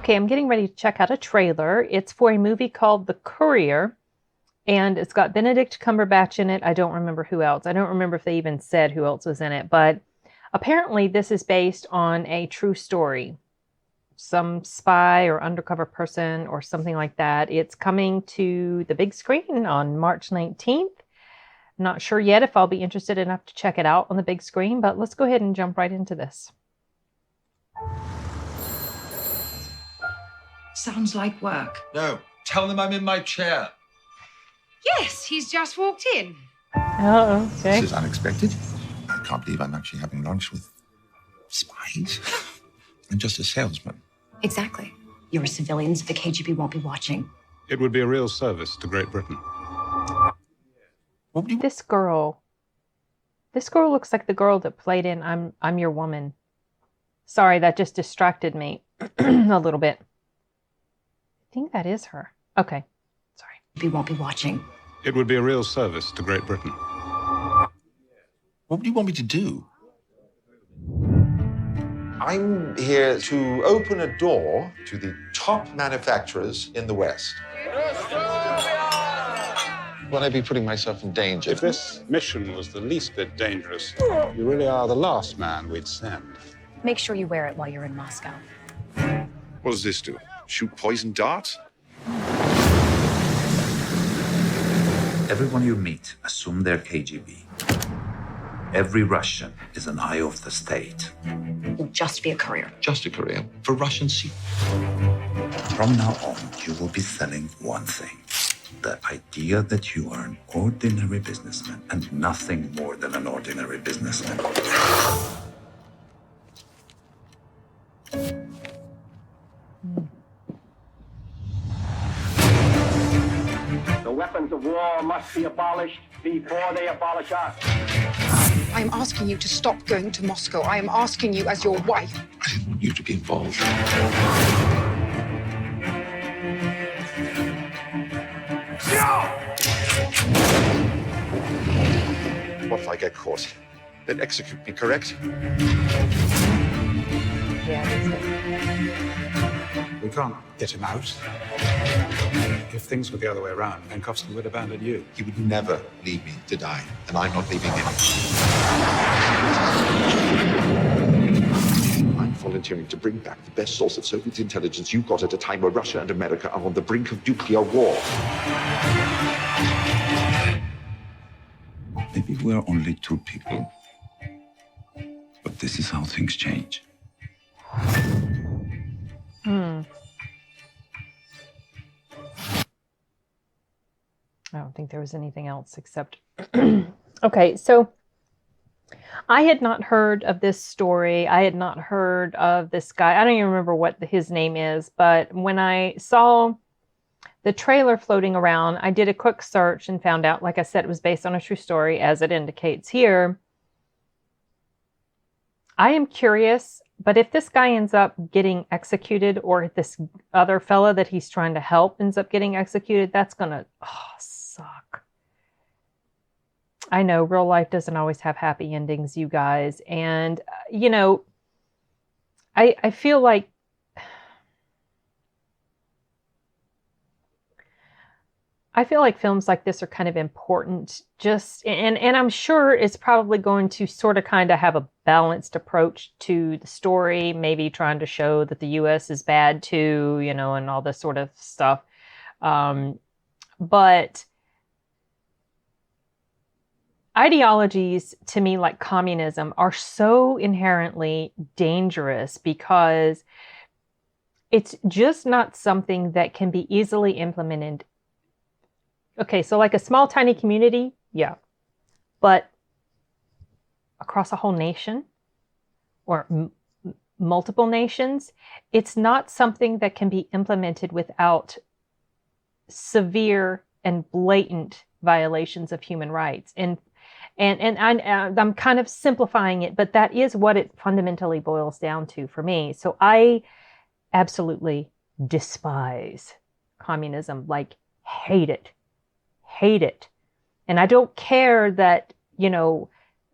Okay, I'm getting ready to check out a trailer. It's for a movie called The Courier, and it's got Benedict Cumberbatch in it. I don't remember who else. I don't remember if they even said who else was in it, but apparently this is based on a true story. Some spy or undercover person or something like that. It's coming to the big screen on March 19th. Not sure yet if I'll be interested enough to check it out on the big screen, but let's go ahead and jump right into this. Sounds like work. No, tell them I'm in my chair. Yes, he's just walked in. Oh, okay. This is unexpected. I can't believe I'm actually having lunch with spies. I'm just a salesman. Exactly. You're civilians. The KGB won't be watching. It would be a real service to Great Britain. What do you... This girl looks like the girl that played in I'm Your Woman. Sorry, that just distracted me a little bit. I think that is her. Okay, sorry. We won't be watching. It would be a real service to Great Britain. What do you want me to do? I'm here to open a door to the top manufacturers in the West. Will I be putting myself in danger? If this mission was the least bit dangerous, you really are the last man we'd send. Make sure you wear it while you're in Moscow. What does this do? Shoot poison darts? Everyone you meet, assume they're KGB. Every Russian is an eye of the state. You'll just be a courier. Just a career for Russian secrets. From now on, you will be selling one thing. The idea that you are an ordinary businessman and nothing more than an ordinary businessman. The weapons of war must be abolished before they abolish us. I am asking you to stop going to Moscow. I am asking you as your wife. I didn't want you to be involved. What if I get caught? Then execute me, correct? Yeah, that's it. We can't get him out. If things were the other way around, Menkovsky would abandon you. He would never leave me to die, and I'm not leaving him. I'm volunteering to bring back the best source of Soviet intelligence you got at a time where Russia and America are on the brink of nuclear war. Maybe we're only two people. But this is how things change. I don't think there was anything else except... Okay, so I had not heard of this story. I had not heard of this guy. I don't even remember what his name is, but when I saw the trailer floating around, I did a quick search and found out, like I said, it was based on a true story, as it indicates here. I am curious, but if this guy ends up getting executed, or if this other fella that he's trying to help ends up getting executed, that's gonna suck. I know real life doesn't always have happy endings, you guys. And, you know, I feel like films like this are kind of important, just, and I'm sure it's probably going to sort of kind of have a balanced approach to the story, maybe trying to show that the US is bad too, you know, and all this sort of stuff. But ideologies, to me, like communism, are so inherently dangerous because it's just not something that can be easily implemented. Okay, so like a small, tiny community, yeah. But across a whole nation or multiple nations, it's not something that can be implemented without severe and blatant violations of human rights. And I'm kind of simplifying it, but that is what it fundamentally boils down to for me. So I absolutely despise communism, like hate it. And I don't care that, you know,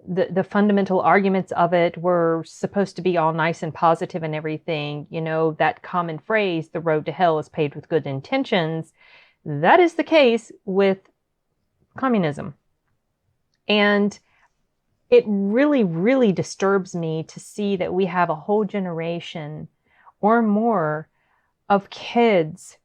the fundamental arguments of it were supposed to be all nice and positive and everything. You know, that common phrase, the road to hell is paved with good intentions. That is the case with communism. And it really, really disturbs me to see that we have a whole generation or more of kids,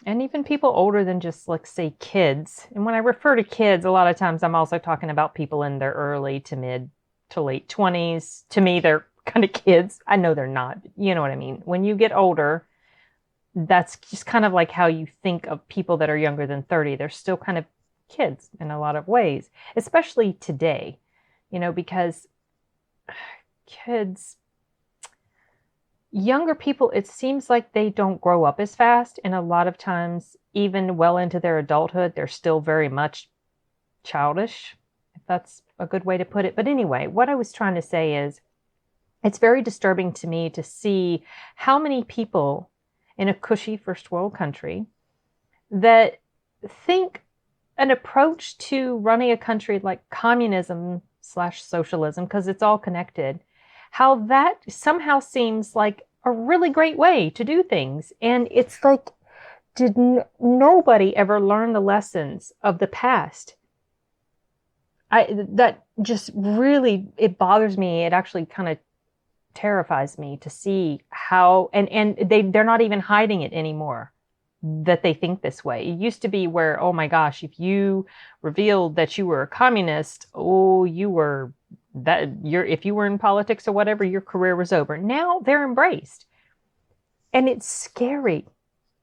and even people older than just, like, say, kids. And when I refer to kids, a lot of times I'm also talking about people in their early to mid to late 20s. To me, they're kind of kids. I know they're not. You know what I mean? When you get older, that's just kind of like how you think of people that are younger than 30. They're still kind of kids in a lot of ways, especially today, you know, because kids, younger people, it seems like they don't grow up as fast. And a lot of times, even well into their adulthood, they're still very much childish, if that's a good way to put it. But anyway, what I was trying to say is it's very disturbing to me to see how many people in a cushy first world country that think an approach to running a country like communism / socialism, because it's all connected, how that somehow seems like a really great way to do things. And it's like, did nobody ever learn the lessons of the past? That just really, it bothers me. It actually kind of terrifies me to see how, and they're not even hiding it anymore, that they think this way. It used to be where, oh my gosh, if you revealed that you were a communist, oh, you were that, if you were in politics or whatever, your career was over. Now they're embraced. And it's scary.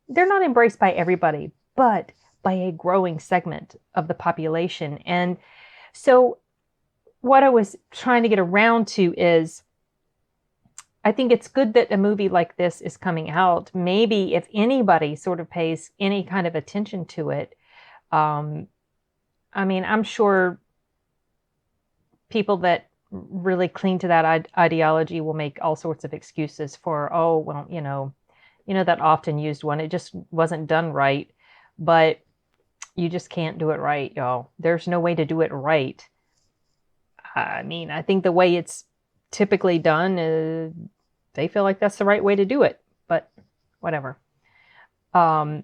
They're not embraced by everybody, but by a growing segment of the population. And so what I was trying to get around to is, I think it's good that a movie like this is coming out. Maybe if anybody sort of pays any kind of attention to it, I mean, I'm sure people that really cling to that ideology will make all sorts of excuses for, oh, well, you know, that often used one. It just wasn't done right. But you just can't do it right, y'all. There's no way to do it right. I mean, I think the way it's typically done is they feel like that's the right way to do it, but whatever. Yeah,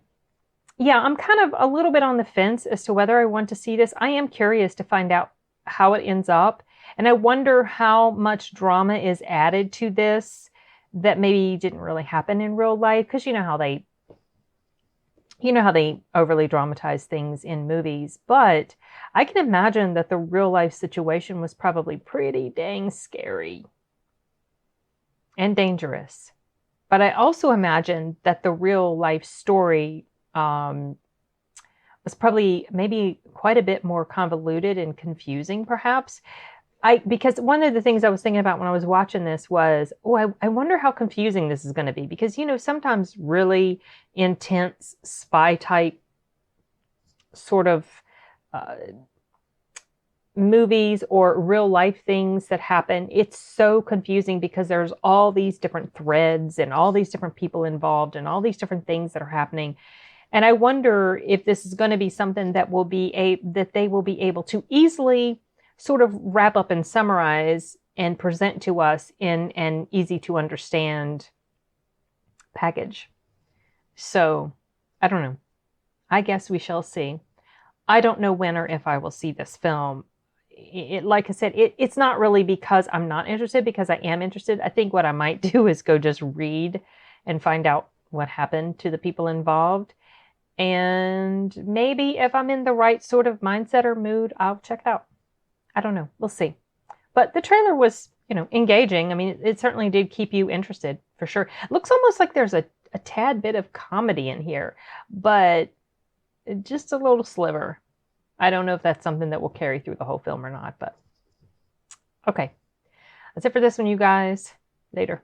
I'm kind of a little bit on the fence as to whether I want to see this. I am curious to find out how it ends up. And I wonder how much drama is added to this that maybe didn't really happen in real life. Because you know how they overly dramatize things in movies. But I can imagine that the real life situation was probably pretty dang scary and dangerous. But I also imagine that the real life story was probably maybe quite a bit more convoluted and confusing, perhaps. Because one of the things I was thinking about when I was watching this was, I wonder how confusing this is going to be. Because, you know, sometimes really intense spy type sort of movies or real life things that happen, it's so confusing because there's all these different threads and all these different people involved and all these different things that are happening. And I wonder if this is going to be something that that they will be able to easily sort of wrap up and summarize and present to us in an easy to understand package. So, I don't know. I guess we shall see. I don't know when or if I will see this film. Like I said, it's not really because I'm not interested, because I am interested. I think what I might do is go just read and find out what happened to the people involved. And maybe if I'm in the right sort of mindset or mood, I'll check it out. I don't know. We'll see. But the trailer was, engaging. I mean, it certainly did keep you interested, for sure. It looks almost like there's a tad bit of comedy in here, but just a little sliver. I don't know if that's something that will carry through the whole film or not, but okay. That's it for this one, you guys. Later.